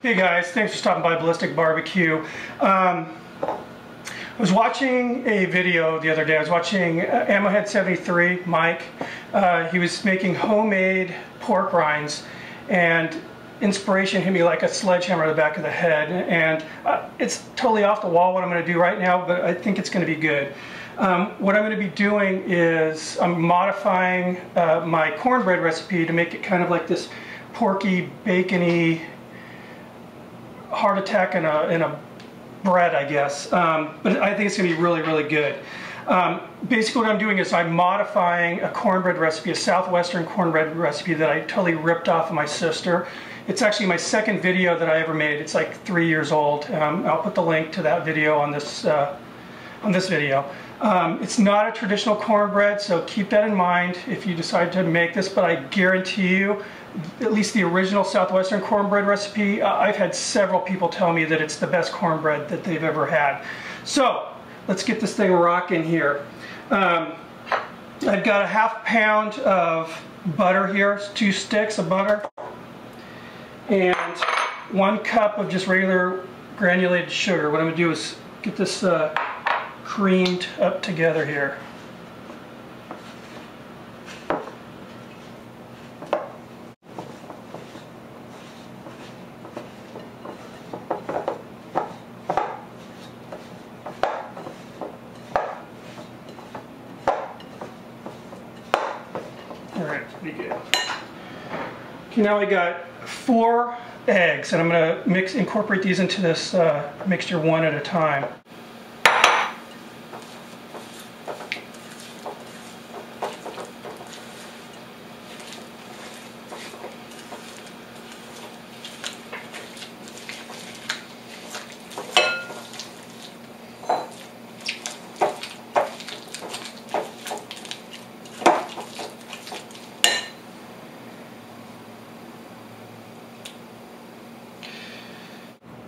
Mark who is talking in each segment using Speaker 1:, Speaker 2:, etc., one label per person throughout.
Speaker 1: Hey guys, thanks for stopping by Ballistic Barbecue. I was watching a video the other day. I was watching Ammohead 73, Mike. He was making homemade pork rinds, and inspiration hit me like a sledgehammer to the back of the head. And it's totally off the wall what I'm going to do right now, but I think it's going to be good. What I'm going to be doing is I'm modifying my cornbread recipe to make it kind of like this Porky, bacony heart attack in a bread, I guess. But I think it's going to be really, really good. Basically what I'm doing is I'm modifying a cornbread recipe, a southwestern cornbread recipe that I totally ripped off of my sister. It's actually my second video that I ever made. It's like 3 years old. I'll put the link to that video on this video. It's not a traditional cornbread, so keep that in mind if you decide to make this, but I guarantee you, at least the original southwestern cornbread recipe, I've had several people tell me that it's the best cornbread that they've ever had. So let's get this thing rocking here. I've got a ½ pound of butter here, 2 sticks of butter, and 1 cup of just regular granulated sugar. What I'm going to do is get this creamed up together here. Alright, pretty good. Okay, now I got 4 eggs, and I'm going to incorporate these into this mixture one at a time.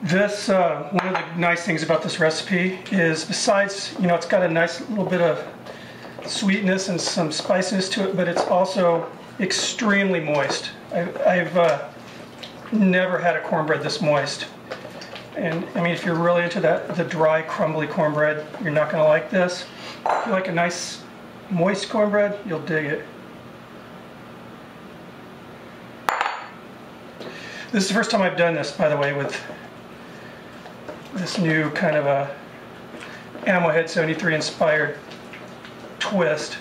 Speaker 1: This, one of the nice things about this recipe is, besides, you know, it's got a nice little bit of sweetness and some spiciness to it, but it's also extremely moist. I've never had a cornbread this moist. And I mean, if you're really into the dry, crumbly cornbread, you're not going to like this. If you like a nice, moist cornbread, you'll dig it. This is the first time I've done this, by the way, with this new kind of a Ammohead 73 inspired twist.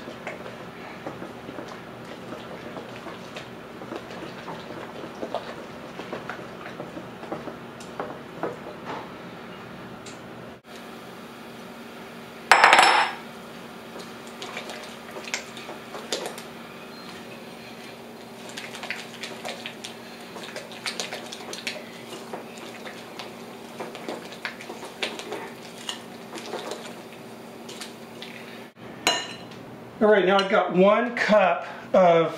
Speaker 1: All right, now I've got 1 cup of,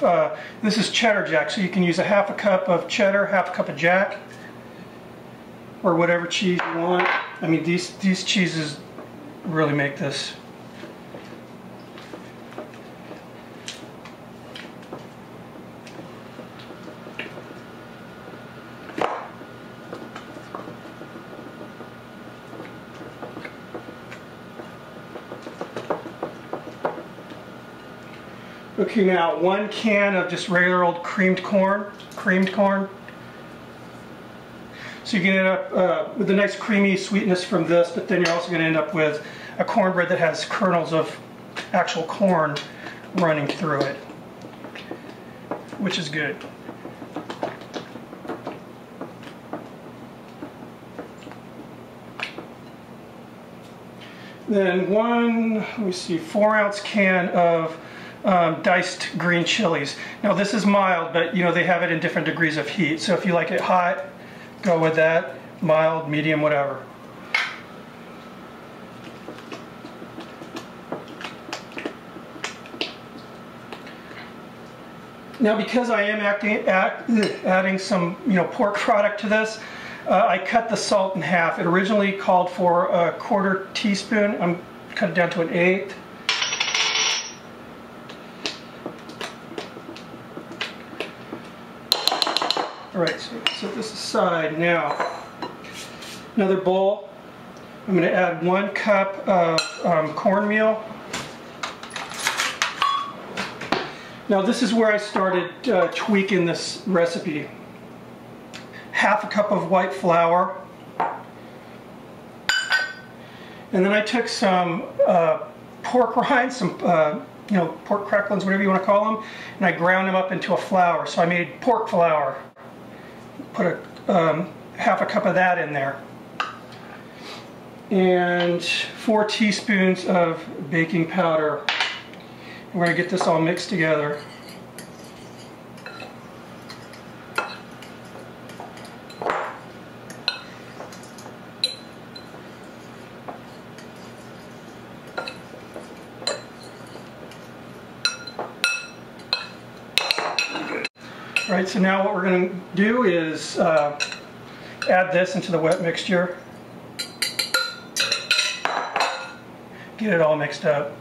Speaker 1: this is cheddar jack, so you can use a ½ cup of cheddar, ½ cup of jack, or whatever cheese you want. I mean, these cheeses really make this. Okay, now 1 can of just regular old creamed corn. So you can end up with a nice creamy sweetness from this, but then you're also going to end up with a cornbread that has kernels of actual corn running through it, which is good. Then 4-ounce can of diced green chilies. Now this is mild, but you know, they have it in different degrees of heat. So if you like it hot, go with that. Mild, medium, whatever. Now because I am adding some, you know, pork product to this, I cut the salt in half. It originally called for a 1/4 teaspoon. I'm cut it down to an 1/8. All right, so Set this aside. Now, another bowl. I'm going to add 1 cup of cornmeal. Now this is where I started tweaking this recipe. 1/2 cup of white flour. And then I took some pork rinds, some pork cracklings, whatever you want to call them, and I ground them up into a flour. So I made pork flour. Put a 1/2 cup of that in there. And 4 teaspoons of baking powder. We're going to get this all mixed together. All right, so now what we're going to do is add this into the wet mixture. Get it all mixed up.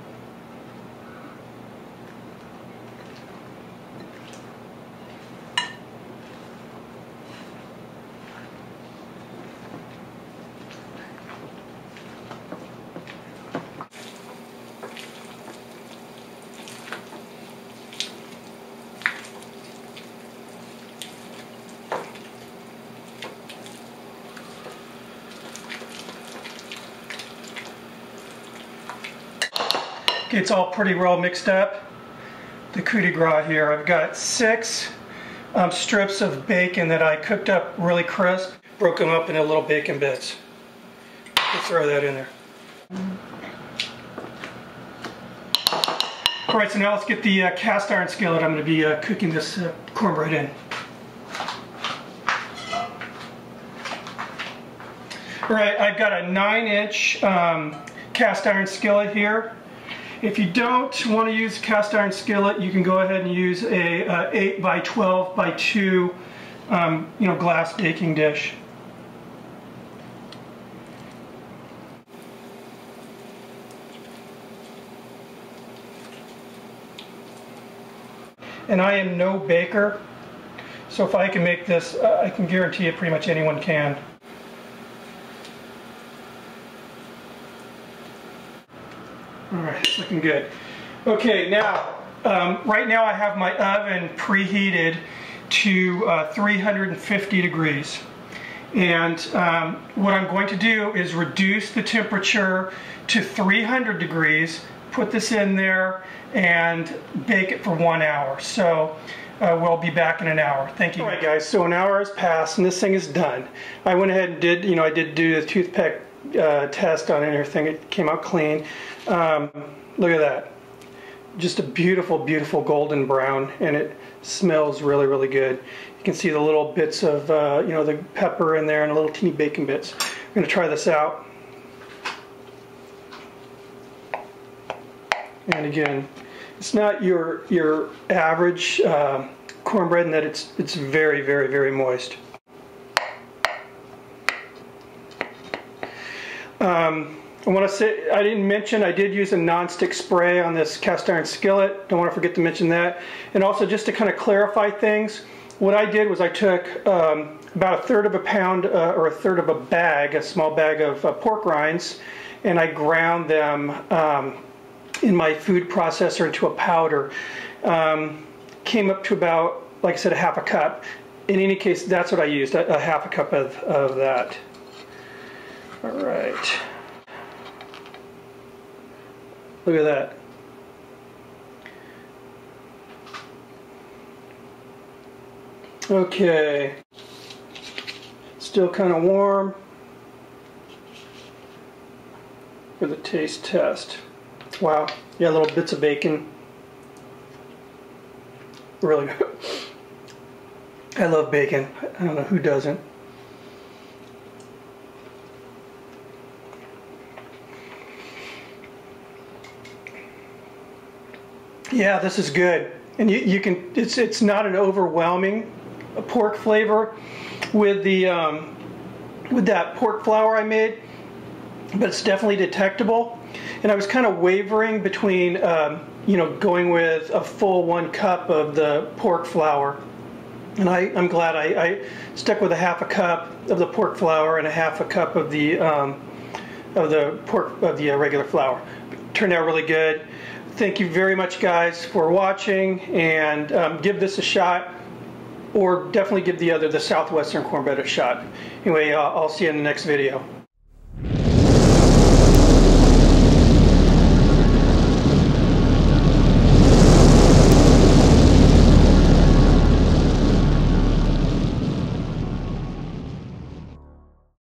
Speaker 1: Okay, it's all pretty well mixed up. The coup de grace here. I've got 6 strips of bacon that I cooked up really crisp. Broke them up into little bacon bits. Let's throw that in there. All right, so now let's get the cast iron skillet I'm going to be cooking this cornbread in. All right, I've got a 9-inch cast iron skillet here. If you don't want to use a cast iron skillet, you can go ahead and use a 8 by 12 by 2 glass baking dish. And I am no baker, so if I can make this, I can guarantee it pretty much anyone can. Alright, it's looking good. Okay, now, right now I have my oven preheated to 350 degrees. And what I'm going to do is reduce the temperature to 300 degrees, put this in there, and bake it for 1 hour. So we'll be back in an hour. Thank you. Alright guys, so an hour has passed and this thing is done. I went ahead and did, I did do the toothpick test on everything. It came out clean. Look at that. Just a beautiful, beautiful golden brown, and it smells really, really good. You can see the little bits of, the pepper in there and the little teeny bacon bits. I'm going to try this out. And again, it's not your average cornbread in that it's very, very, very moist. I want to say, I didn't mention, I did use a non-stick spray on this cast iron skillet. Don't want to forget to mention that. And also, just to kind of clarify things, what I did was I took about 1/3 of a pound or 1/3 of a bag, a small bag of pork rinds, and I ground them in my food processor into a powder. Came up to about, like I said, 1/2 cup. In any case, that's what I used, a 1/2 cup of that. All right. Look at that. Okay. Still kind of warm for the taste test. Wow. Yeah, little bits of bacon. Really good. I love bacon. I don't know who doesn't. Yeah, this is good, and you can. It's not an overwhelming pork flavor with the with that pork flour I made, but it's definitely detectable. And I was kind of wavering between going with a full 1 cup of the pork flour. And I'm glad I stuck with a half a cup of the pork flour and a half a cup of the regular flour. Turned out really good. Thank you very much, guys, for watching, and give this a shot, or definitely give the Southwestern cornbread a shot. Anyway, I'll see you in the next video.